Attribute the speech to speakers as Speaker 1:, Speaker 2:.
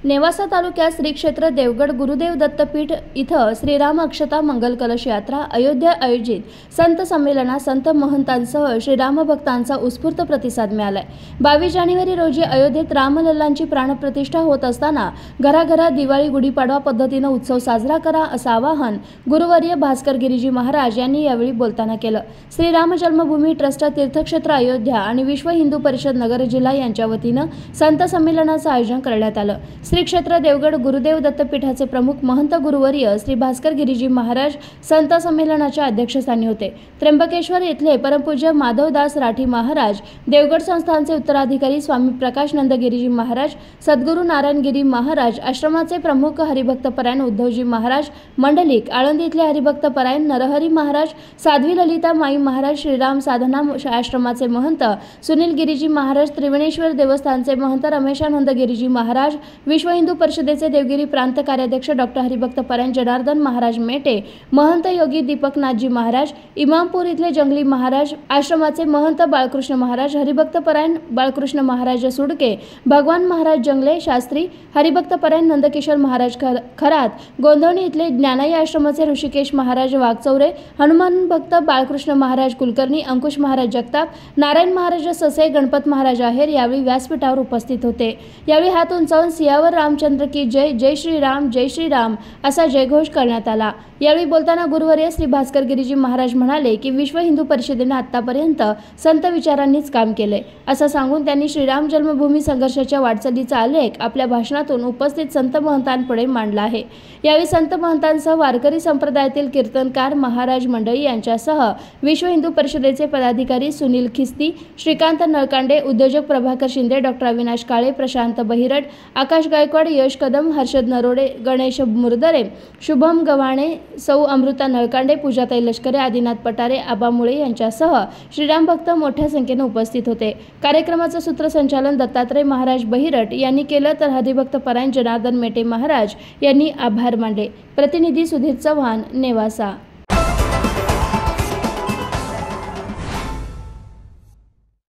Speaker 1: नेवासा तालुक्यात श्री क्षेत्र देवगड गुरुदेव दत्तपीठ इथं श्रीराम अक्षता मंगल कलश यात्रा अयोध्या आयोजित संत संमेलनात संत महंतांसह श्रीराम भक्तांचा उत्स्फूर्त प्रतिसाद मिळालाय। 22 जानेवारी रोजी अयोध्येत रामलल्लांची प्राणप्रतिष्ठा होत असताना घराघरात दिवाळी गुढीपाडवा पद्धतीने उत्सव साजरा करा असं आवाहन गुरुवर्य भास्कर गिरीजी महाराज यांनी यावेळी बोलताना केलं। श्रीराम जन्मभूमी ट्रस्ट तीर्थक्षेत्र अयोध्या आणि विश्व हिंदू परिषद नगर जिल्हा यांच्या वतीनं संत संमेलनाचं आयोजन करण्यात आलं। श्री क्षेत्र देवगड गुरुदेव दत्तपीठाचे प्रमुख महंत गुरुवर्य श्री भास्कर गिरीजी महाराज संत संमेलनाच्या अध्यक्षस्थानी होते। त्र्यंबकेश्वर येथील परमपूज्य माधवदास राठी महाराज, देवगड संस्थानचे उत्तराधिकारी स्वामी प्रकाश नंद गिरीजी महाराज, सद्गुरू नारायण गिरी महाराज, आश्रमाचे प्रमुख हरिभक्तपरायण उद्धवजी महाराज मंडलिक, आळंदी इथले हरिभक्तपरायण नरहरी महाराज, साध्वी ललिता माई महाराज, श्रीराम साधना आश्रमाचे महंत सुनील गिरीजी महाराज, त्रिवेणेश्वर देवस्थानचे महंत रमेशानंद गिरीजी महाराज, विश्व हिंदू परिषदेचे देवगिरी प्रांत कार्याध्यक्ष डॉक्टर हरिभक्तपरायण जनार्दन महाराज मेटे, महंत योगी दीपकनाथजी महाराज, इमामपूर इथले जंगली महाराज, आश्रमाचे महंत बाळकृष्ण महाराज, हरिभक्तपरायण बाळकृष्ण महाराज सुडके, भगवान महाराज जंगले शास्त्री, हरिभक्तपरायण नंदकिशोर महाराज खरात, गोंधवणी इथले ज्ञानाई आश्रमाचे ऋषिकेश महाराज वाघचौरे, हनुमान भक्त बाळकृष्ण महाराज कुलकर्णी, अंकुश महाराज जगताप, नारायण महाराज ससे, गणपत महाराज आहेर यावेळी व्यासपीठावर उपस्थित होते। यावेळी हात उंचावून सियावर रामचंद्र की जय, जय श्रीराम असा जयघोष करण्यात आला। यावेळी बोलताना गुरुवर्य श्री भास्कर गिरीजी महाराज म्हणाले की विश्व हिंदू परिषदेने आतापर्यंत संत विचारांनीच काम केले असं सांगून त्यांनी श्रीराम जन्मभूमी संघर्षाच्या वाटचालीचा आलेख आपल्या भाषणातून उपस्थित संत महंतांपुढे मांडला आहे। यावेळी संत महंतांसह वारकरी संप्रदायातील कीर्तनकार महाराज मंडळी यांच्यासह विश्व हिंदू परिषदेचे पदाधिकारी सुनील खिस्ती, श्रीकांत नळकांडे, उद्योजक प्रभाकर शिंदे, डॉक्टर अविनाश काळे, प्रशांत बहिरट, आकाश गायकवाड, यश कदम, हर्षद नरोडे, गणेश मुरदरे, शुभम गव्हाणे, सौ अमृता नळकांडे, पूजाताई लष्करे, आदिनाथ पटारे, आबा मुळे यांच्यासह श्रीराम भक्त मोठ्या संख्येने उपस्थित होते। कार्यक्रमाचं सूत्रसंचालन दत्तात्रय महाराज बहिरट यांनी केलं तर हरिभक्तपरायण जनार्दन मेटे महाराज यांनी आभार मानले। प्रतिनिधी सुधीर चव्हाण, नेवासा।